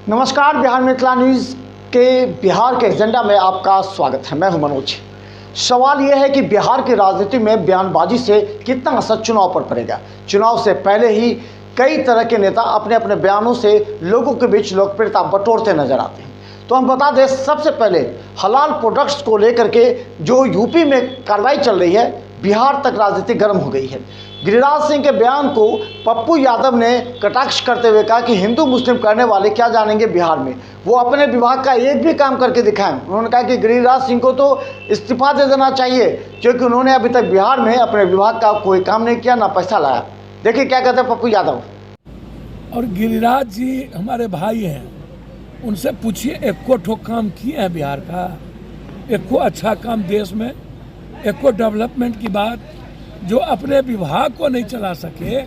नमस्कार, बिहार मिथिला न्यूज़ के बिहार के एजेंडा में आपका स्वागत है। मैं हूं मनोज। सवाल यह है कि बिहार की राजनीति में बयानबाजी से कितना असर चुनाव पर पड़ेगा। चुनाव से पहले ही कई तरह के नेता अपने अपने बयानों से लोगों के बीच लोकप्रियता बटोरते नजर आते हैं। तो हम बता दें, सबसे पहले हलाल प्रोडक्ट्स को लेकर के जो यूपी में कार्रवाई चल रही है, बिहार तक राजनीति गर्म हो गई है। गिरिराज सिंह के बयान को पप्पू यादव ने कटाक्ष करते हुए कहा कि हिंदू मुस्लिम करने वाले क्या जानेंगे बिहार में, वो अपने विभाग का एक भी काम करके दिखाएं। उन्होंने कहा कि गिरिराज सिंह को तो इस्तीफा दे देना चाहिए, क्योंकि उन्होंने अभी तक बिहार में अपने विभाग का कोई काम नहीं किया, ना पैसा लाया। देखिए क्या कहते हैं पप्पू यादव। और गिरिराज जी हमारे भाई हैं, उनसे पूछिए एको ठो काम किए हैं बिहार का, एको अच्छा काम देश में, एको डेवलपमेंट की बात। जो अपने विभाग को नहीं चला सके,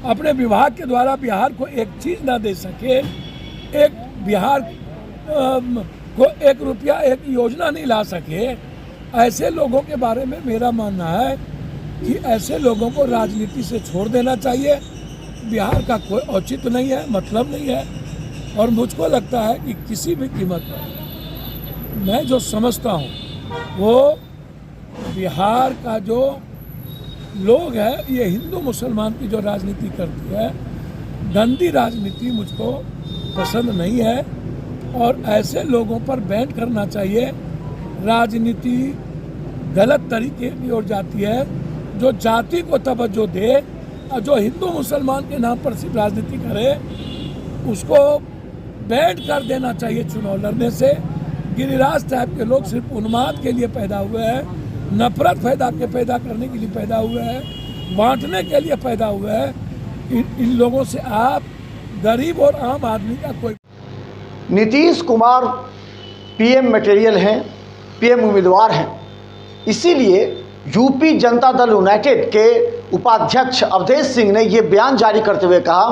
अपने विभाग के द्वारा बिहार को एक चीज़ ना दे सके, एक बिहार को एक रुपया एक योजना नहीं ला सके, ऐसे लोगों के बारे में मेरा मानना है कि ऐसे लोगों को राजनीति से छोड़ देना चाहिए। बिहार का कोई औचित्य नहीं है, मतलब नहीं है। और मुझको लगता है कि किसी भी कीमत पर मैं जो समझता हूँ वो बिहार का जो लोग है, ये हिंदू मुसलमान की जो राजनीति करती है, गंदी राजनीति मुझको पसंद नहीं है। और ऐसे लोगों पर बैन करना चाहिए। राजनीति गलत तरीके की ओर जाती है। जो जाति को तवज्जो दे और जो हिंदू मुसलमान के नाम पर सिर्फ राजनीति करे, उसको बैन कर देना चाहिए चुनाव लड़ने से। गिरिराज टाइप के लोग सिर्फ उन्माद के लिए पैदा हुए हैं, नफरत पैदा करने के लिए पैदा हुए हैं, बांटने के लिए पैदा हुए हैं। इन लोगों से आप गरीब और आम आदमी का कोई। नीतीश कुमार पीएम मटेरियल हैं, पीएम उम्मीदवार हैं, इसीलिए यूपी जनता दल यूनाइटेड के उपाध्यक्ष अवधेश सिंह ने ये बयान जारी करते हुए कहा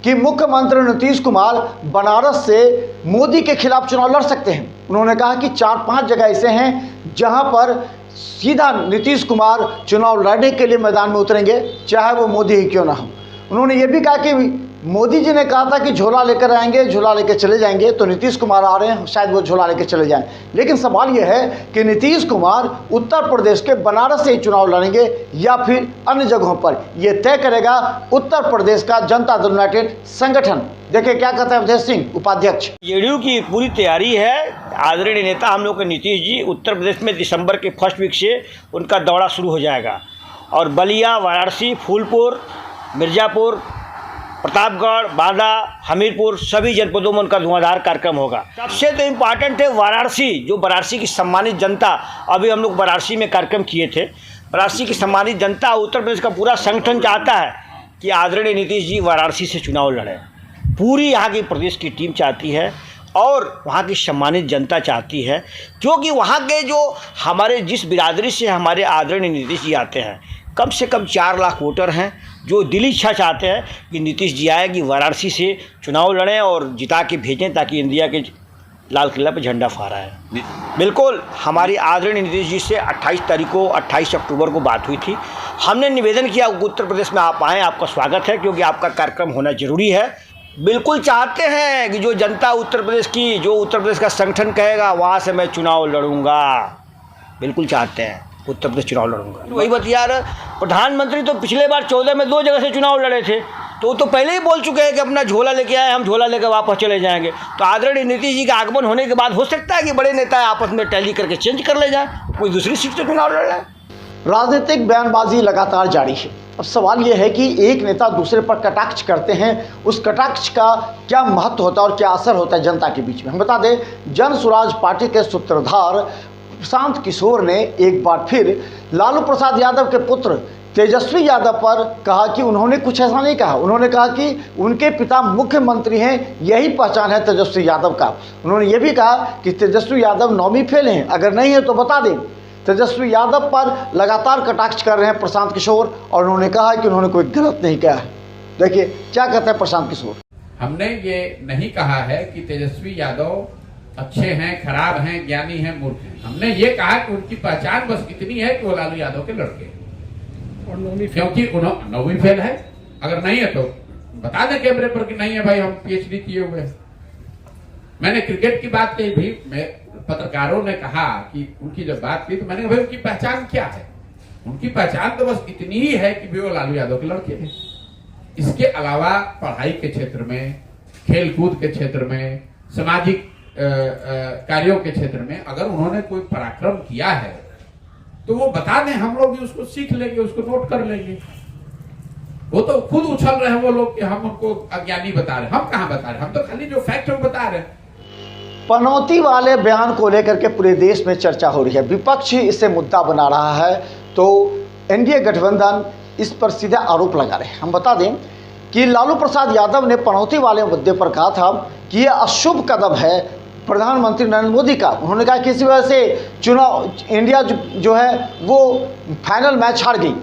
कि मुख्यमंत्री नीतीश कुमार बनारस से मोदी के खिलाफ चुनाव लड़ सकते हैं। उन्होंने कहा कि 4-5 जगह ऐसे हैं जहां पर सीधा नीतीश कुमार चुनाव लड़ने के लिए मैदान में उतरेंगे, चाहे वो मोदी ही क्यों ना हो। उन्होंने ये भी कहा कि मोदी जी ने कहा था कि झोला लेकर आएंगे, झोला लेकर चले जाएंगे, तो नीतीश कुमार आ रहे हैं, शायद वो झोला लेकर चले जाएं। लेकिन सवाल यह है कि नीतीश कुमार उत्तर प्रदेश के बनारस से ही चुनाव लड़ेंगे या फिर अन्य जगहों पर, यह तय करेगा उत्तर प्रदेश का जनता दल यूनाइटेड संगठन। देखिए क्या कहते हैं अवधेश सिंह उपाध्यक्ष। जेडीयू की पूरी तैयारी है। आदरणीय नेता हम लोग के नीतीश जी उत्तर प्रदेश में दिसंबर के फर्स्ट वीक से उनका दौरा शुरू हो जाएगा और बलिया, वाराणसी, फूलपुर, मिर्ज़ापुर, प्रतापगढ़, बांदा, हमीरपुर सभी जनपदों में उनका धुआंधार कार्यक्रम होगा। सबसे तो इम्पॉर्टेंट है वाराणसी, जो वाराणसी की सम्मानित जनता, अभी हम लोग वाराणसी में कार्यक्रम किए थे। वाराणसी की सम्मानित जनता, उत्तर प्रदेश का पूरा संगठन चाहता है कि आदरणीय नीतीश जी वाराणसी से चुनाव लड़ें। पूरी यहाँ की प्रदेश की टीम चाहती है और वहाँ की सम्मानित जनता चाहती है, क्योंकि वहाँ के जो हमारे जिस बिरादरी से हमारे आदरणीय नीतीश जी आते हैं, कम से कम 4 लाख वोटर हैं जो दिली इच्छा चाहते हैं कि नीतीश जी आए कि वाराणसी से चुनाव लड़ें और जिता के भेजें, ताकि इंडिया के लाल किला पर झंडा फहराए। बिल्कुल हमारी आदरणीय नीतीश जी से 28 अक्टूबर को बात हुई थी। हमने निवेदन किया उत्तर प्रदेश में आप आएँ, आपका स्वागत है, क्योंकि आपका कार्यक्रम होना जरूरी है। बिल्कुल चाहते हैं कि जो जनता उत्तर प्रदेश की, जो उत्तर प्रदेश का संगठन कहेगा वहाँ से मैं चुनाव लड़ूंगा, बिल्कुल चाहते हैं उत्तर प्रदेश चुनाव लड़ूंगा। वही बात यार, प्रधानमंत्री तो पिछले बार 14 में 2 जगह से चुनाव लड़े थे, तो पहले ही बोल चुके हैं कि अपना झोला लेके आए, हम झोला लेकर वापस चले जाएंगे। तो आदरणीय नीतीश जी का आगमन होने के बाद हो सकता है कि बड़े नेता आपस में टैली करके चेंज कर ले जाए, कोई दूसरी सीट से चुनाव लड़ रहे हैं। राजनीतिक बयानबाजी लगातार जारी है। अब सवाल यह है कि एक नेता दूसरे पर कटाक्ष करते हैं, उस कटाक्ष का क्या महत्व होता है और क्या असर होता है जनता के बीच में। हम बता दें, जन स्वराज पार्टी के सूत्रधार प्रशांत किशोर ने एक बार फिर लालू प्रसाद यादव के पुत्र तेजस्वी यादव पर कहा कि उन्होंने कुछ ऐसा नहीं कहा। उन्होंने कहा कि उनके पिता मुख्यमंत्री हैं, यही पहचान है तेजस्वी यादव का। उन्होंने ये भी कहा कि तेजस्वी यादव 9वीं फेल हैं, अगर नहीं है तो बता दें। तेजस्वी यादव पर लगातार कटाक्ष कर रहे हैं प्रशांत किशोर, और उन्होंने कहा कि उन्होंने कोई गलत नहीं किया है। देखिए क्या कहते हैं प्रशांत किशोर। हमने ये नहीं कहा है कि तेजस्वी यादव अच्छे हैं, खराब हैं, ज्ञानी हैं, मूर्ख हैं। हमने ये कहा कि उनकी पहचान बस इतनी है कि वो लालू यादव के लड़के हैं, और क्योंकि उन्होंने 9वीं फेल है। अगर नहीं है तो बता दें कैमरे पर कि नहीं है भाई, हम PhD किए हुए हैं। मैंने क्रिकेट की बात कही भी, मैं पत्रकारों ने कहा कि उनकी जब बात की तो मैंने कहा भाई उनकी पहचान क्या है? उनकी पहचान तो बस इतनी ही है कि वो लालू यादव के लड़के हैं। इसके अलावा पढ़ाई के क्षेत्र में, खेलकूद के क्षेत्र में, सामाजिक कार्यों के क्षेत्र में अगर उन्होंने कोई पराक्रम किया है तो वो बता दें, हम लोग भी उसको सीख लेंगे, उसको नोट कर लेंगे। वो तो खुद उछल रहे हैं वो लोग कि हम उनको अज्ञानी बता रहे हैं। हम कहां बता रहे हैं? हम तो खाली जो फैक्ट है वो बता रहे हैं। पनौती वाले बयान को लेकर के पूरे देश में चर्चा हो रही है, विपक्ष इसे मुद्दा बना रहा है, तो एनडीए गठबंधन इस पर सीधा आरोप लगा रहे हैं। हम बता दें कि लालू प्रसाद यादव ने पनौती वाले मुद्दे पर कहा था कि यह अशुभ कदम है प्रधानमंत्री नरेंद्र मोदी का। उन्होंने कहा कि इसी वजह से चुनाव इंडिया जो है वो फाइनल मैच हार गई।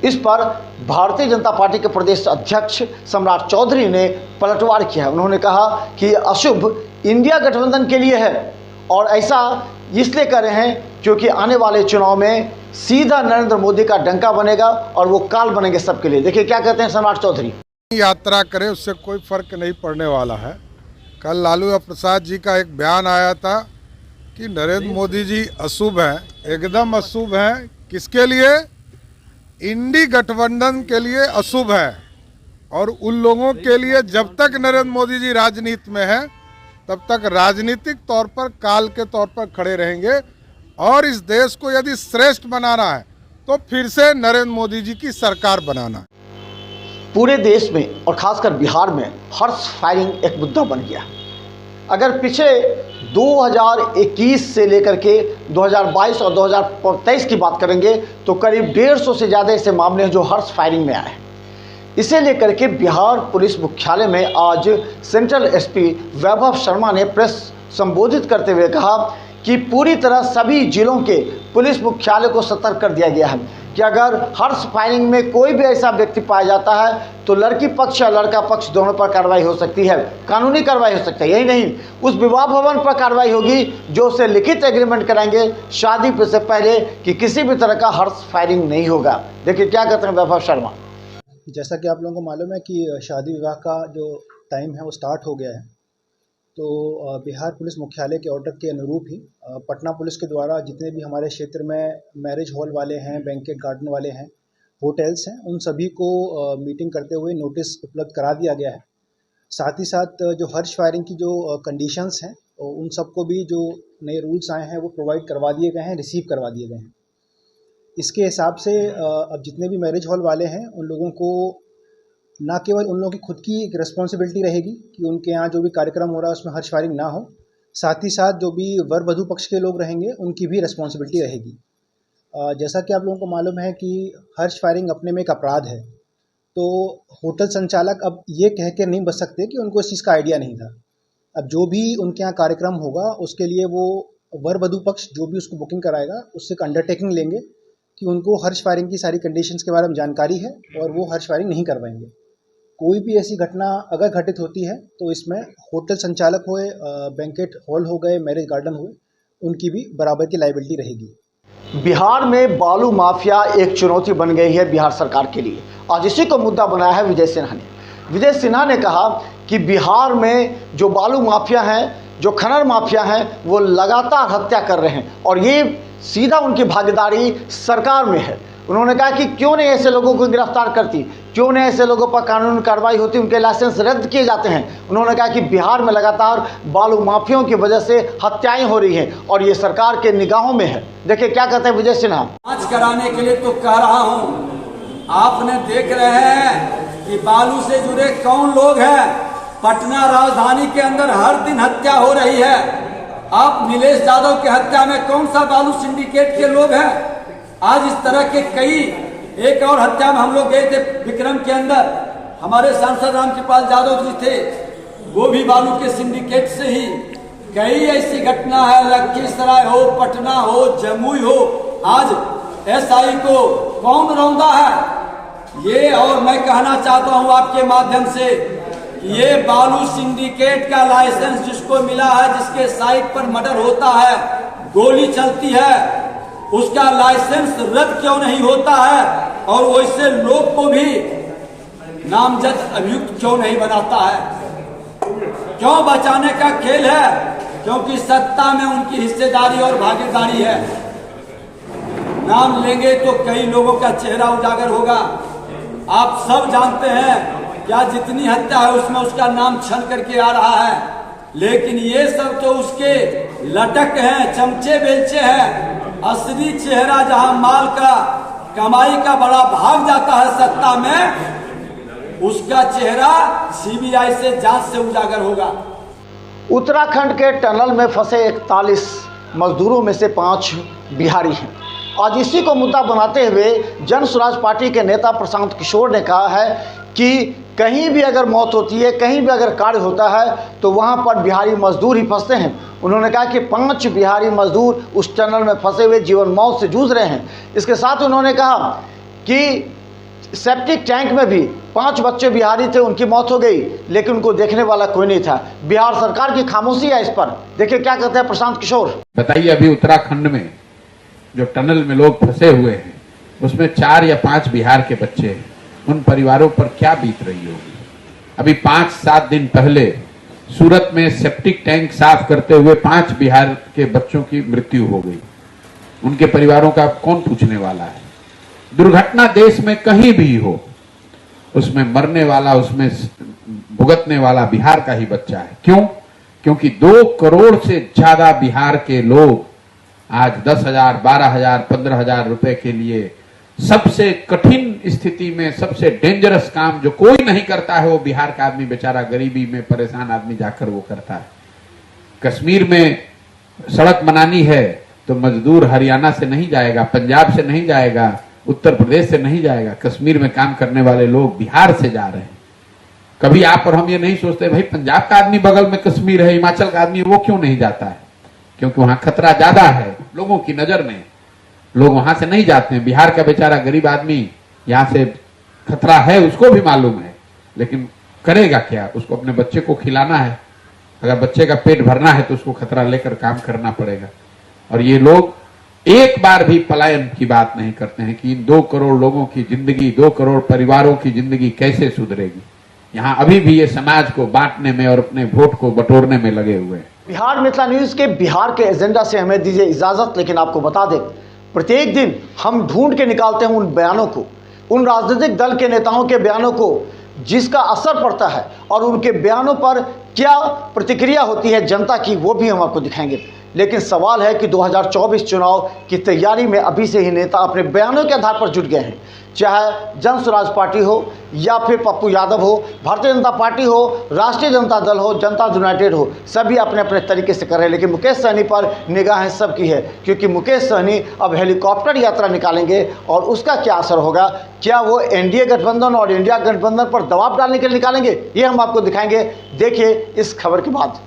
इस पर भारतीय जनता पार्टी के प्रदेश अध्यक्ष सम्राट चौधरी ने पलटवार किया है। उन्होंने कहा कि अशुभ इंडिया गठबंधन के लिए है और ऐसा इसलिए कर रहे हैं क्योंकि आने वाले चुनाव में सीधा नरेंद्र मोदी का डंका बनेगा और वो काल बनेंगे सबके लिए। देखिए क्या कहते हैं सम्राट चौधरी। यात्रा करे उससे कोई फर्क नहीं पड़ने वाला है। कल लालू प्रसाद जी का एक बयान आया था कि नरेंद्र मोदी जी अशुभ हैं, एकदम अशुभ हैं। किसके लिए? इंडी गठबंधन के लिए अशुभ है। और उन लोगों के लिए जब तक नरेंद्र मोदी जी राजनीति में है तब तक राजनीतिक तौर पर काल के तौर पर खड़े रहेंगे। और इस देश को यदि श्रेष्ठ बनाना है तो फिर से नरेंद्र मोदी जी की सरकार बनाना है। पूरे देश में और खासकर बिहार में हॉर्स फायरिंग एक मुद्दा बन गया। अगर पिछले 2021 से लेकर के 2022 और 2023 की बात करेंगे तो करीब 150 से ज़्यादा ऐसे मामले हैं जो हॉर्स फायरिंग में आए हैं। इसे लेकर के बिहार पुलिस मुख्यालय में आज सेंट्रल एसपी वैभव शर्मा ने प्रेस संबोधित करते हुए कहा कि पूरी तरह सभी जिलों के पुलिस मुख्यालय को सतर्क कर दिया गया है कि अगर हॉर्स फायरिंग में कोई भी ऐसा व्यक्ति पाया जाता है तो लड़की पक्ष या लड़का पक्ष दोनों पर कार्रवाई हो सकती है, कानूनी कार्रवाई हो सकती है। यही नहीं, उस विवाह भवन पर कार्रवाई होगी जो उसे लिखित एग्रीमेंट कराएंगे शादी से पहले कि किसी भी तरह का हॉर्स फायरिंग नहीं होगा। देखिए क्या कहते हैं वैभव शर्मा। जैसा कि आप लोगों को मालूम है कि शादी विवाह का जो टाइम है वो स्टार्ट हो गया है, तो बिहार पुलिस मुख्यालय के ऑर्डर के अनुरूप ही पटना पुलिस के द्वारा जितने भी हमारे क्षेत्र में मैरिज हॉल वाले हैं, बैंकेट गार्डन वाले हैं, होटल्स हैं, उन सभी को मीटिंग करते हुए नोटिस उपलब्ध करा दिया गया है। साथ ही साथ जो हॉर्स फायरिंग की जो कंडीशंस हैं उन सबको भी जो नए रूल्स आए हैं वो प्रोवाइड करवा दिए गए हैं, रिसीव करवा दिए गए हैं। इसके हिसाब से अब जितने भी मैरिज हॉल वाले हैं उन लोगों को ना केवल उन लोगों की खुद की एक रिस्पॉन्सिबिलिटी रहेगी कि उनके यहाँ जो भी कार्यक्रम हो रहा है उसमें हॉर्स फायरिंग ना हो, साथ ही साथ जो भी वर वधू पक्ष के लोग रहेंगे उनकी भी रिस्पॉन्सिबिलिटी रहेगी। जैसा कि आप लोगों को मालूम है कि हॉर्स फायरिंग अपने में एक अपराध है, तो होटल संचालक अब ये कह के नहीं बच सकते कि उनको इस चीज़ का आइडिया नहीं था। अब जो भी उनके यहाँ कार्यक्रम होगा उसके लिए वो वर वधू पक्ष जो भी उसको बुकिंग कराएगा उससे एक अंडरटेकिंग लेंगे कि उनको हॉर्स फायरिंग की सारी कंडीशंस के बारे में जानकारी है और वो हॉर्स फायरिंग नहीं करवाएंगे। कोई भी ऐसी घटना अगर घटित होती है तो इसमें होटल संचालक हुए, बैंकेट हॉल हो गए, मैरिज गार्डन हुए, उनकी भी बराबर की लायबिलिटी रहेगी। बिहार में बालू माफिया एक चुनौती बन गई है बिहार सरकार के लिए। आज इसी को मुद्दा बनाया है विजय सिन्हा ने। विजय सिन्हा ने कहा कि बिहार में जो बालू माफिया हैं, जो खनन माफिया हैं, वो लगातार हत्या कर रहे हैं और ये सीधा उनकी भागीदारी सरकार में है। उन्होंने कहा कि क्यों नहीं ऐसे लोगों को गिरफ्तार करती, क्यों नहीं ऐसे लोगों पर कानूनी कार्रवाई होती, उनके लाइसेंस रद्द किए जाते हैं। उन्होंने कहा कि बिहार में लगातार बालू माफियों की वजह से हत्याएं हो रही हैं और ये सरकार के निगाहों में है। देखिए क्या कहते हैं विजय सिन्हा। जांच कराने के लिए तो कह रहा हूँ, आपने देख रहे हैं कि बालू से जुड़े कौन लोग हैं। पटना राजधानी के अंदर हर दिन हत्या हो रही है। आप नीलेश यादव की हत्या में कौन सा बालू सिंडिकेट के लोग हैं? आज इस तरह के कई, एक और हत्या में हम लोग गए थे विक्रम के अंदर, हमारे सांसद रामकृपाल यादव जी थे, वो भी बालू के सिंडिकेट से ही। कई ऐसी घटना है, लखीसराय हो, पटना हो, जमुई हो, आज एसआई को कौन रौंदा है ये। और मैं कहना चाहता हूं आपके माध्यम से, ये बालू सिंडिकेट का लाइसेंस जिसको मिला है, जिसके साइट पर मर्डर होता है, गोली चलती है, उसका लाइसेंस रद्द क्यों नहीं होता है और वैसे लोग को भी नामजद अभियुक्त क्यों नहीं बनाता है? क्यों बचाने का खेल है? क्योंकि सत्ता में उनकी हिस्सेदारी और भागीदारी है। नाम लेंगे तो कई लोगों का चेहरा उजागर होगा। आप सब जानते हैं क्या जितनी हत्या है उसमें उसका नाम छन करके आ रहा है, लेकिन ये सब तो उसके लटक हैं, चमचे बेलचे हैं। असली चेहरा जहां माल का कमाई का बड़ा भाग जाता है सत्ता में, उसका चेहरा सीबीआई से जांच से उजागर होगा। उत्तराखंड के टनल में फंसे 41 मजदूरों में से 5 बिहारी हैं। आज इसी को मुद्दा बनाते हुए जन स्वराज पार्टी के नेता प्रशांत किशोर ने कहा है कि कहीं भी अगर मौत होती है, कहीं भी अगर कार्य होता है तो वहां पर बिहारी मजदूर ही फंसते हैं। उन्होंने कहा कि 5 बिहारी मजदूर उस टनल में फंसे हुए जीवन मौत से जूझ रहे हैं। इसके साथ उन्होंने कहा कि सेप्टिक टैंक में भी 5 बच्चे बिहारी थे, उनकी मौत हो गई, लेकिन उनको देखने वाला कोई नहीं था। बिहार सरकार की खामोशी है इस पर। देखिए क्या कहते हैं प्रशांत किशोर। बताइए, अभी उत्तराखंड में जो टनल में लोग फंसे हुए हैं उसमें 4 या 5 बिहार के बच्चे हैं। उन परिवारों पर क्या बीत रही होगी। अभी 5-7 दिन पहले सूरत में सेप्टिक टैंक साफ करते हुए 5 बिहार के बच्चों की मृत्यु हो गई। उनके परिवारों का कौन पूछने वाला है। दुर्घटना देश में कहीं भी हो, उसमें मरने वाला, उसमें भुगतने वाला बिहार का ही बच्चा है। क्यों? क्योंकि 2 करोड़ से ज्यादा बिहार के लोग आज 10,000, 12,000, 15,000 रुपए के लिए सबसे कठिन स्थिति में, सबसे डेंजरस काम जो कोई नहीं करता है, वो बिहार का आदमी बेचारा, गरीबी में परेशान आदमी जाकर वो करता है। कश्मीर में सड़क बनानी है तो मजदूर हरियाणा से नहीं जाएगा, पंजाब से नहीं जाएगा, उत्तर प्रदेश से नहीं जाएगा। कश्मीर में काम करने वाले लोग बिहार से जा रहे हैं। कभी आप और हम ये नहीं सोचते भाई पंजाब का आदमी बगल में कश्मीर है, हिमाचल का आदमी वो क्यों नहीं जाता है? क्योंकि वहां खतरा ज्यादा है लोगों की नजर में, लोग वहां से नहीं जाते हैं। बिहार का बेचारा गरीब आदमी यहां से खतरा है, उसको भी मालूम है, लेकिन करेगा क्या? उसको अपने बच्चे को खिलाना है। अगर बच्चे का पेट भरना है तो उसको खतरा लेकर काम करना पड़ेगा। और ये लोग एक बार भी पलायन की बात नहीं करते हैं कि इन 2 करोड़ लोगों की जिंदगी, 2 करोड़ परिवारों की जिंदगी कैसे सुधरेगी। यहाँ अभी भी ये समाज को बांटने में और अपने वोट को बटोरने में लगे हुए हैं। बिहार मिथिला न्यूज के बिहार के एजेंडा से हमें दीजिए इजाजत, लेकिन आपको बता दें प्रत्येक दिन हम ढूंढ के निकालते हैं उन बयानों को, उन राजनीतिक दल के नेताओं के बयानों को जिसका असर पड़ता है और उनके बयानों पर क्या प्रतिक्रिया होती है जनता की, वो भी हम आपको दिखाएंगे। लेकिन सवाल है कि 2024 चुनाव की तैयारी में अभी से ही नेता अपने बयानों के आधार पर जुट गए हैं। चाहे जन स्वराज पार्टी हो या फिर पप्पू यादव हो, भारतीय जनता पार्टी हो, राष्ट्रीय जनता दल हो, जनता यूनाइटेड हो, सभी अपने अपने तरीके से कर रहे हैं। लेकिन मुकेश सहनी पर निगाहें सबकी है, क्योंकि मुकेश सहनी अब हेलीकॉप्टर यात्रा निकालेंगे और उसका क्या असर होगा। क्या वो एनडीए गठबंधन और इंडिया गठबंधन पर दबाव डालने के लिए निकालेंगे, ये हम आपको दिखाएंगे। देखिए इस खबर के बाद।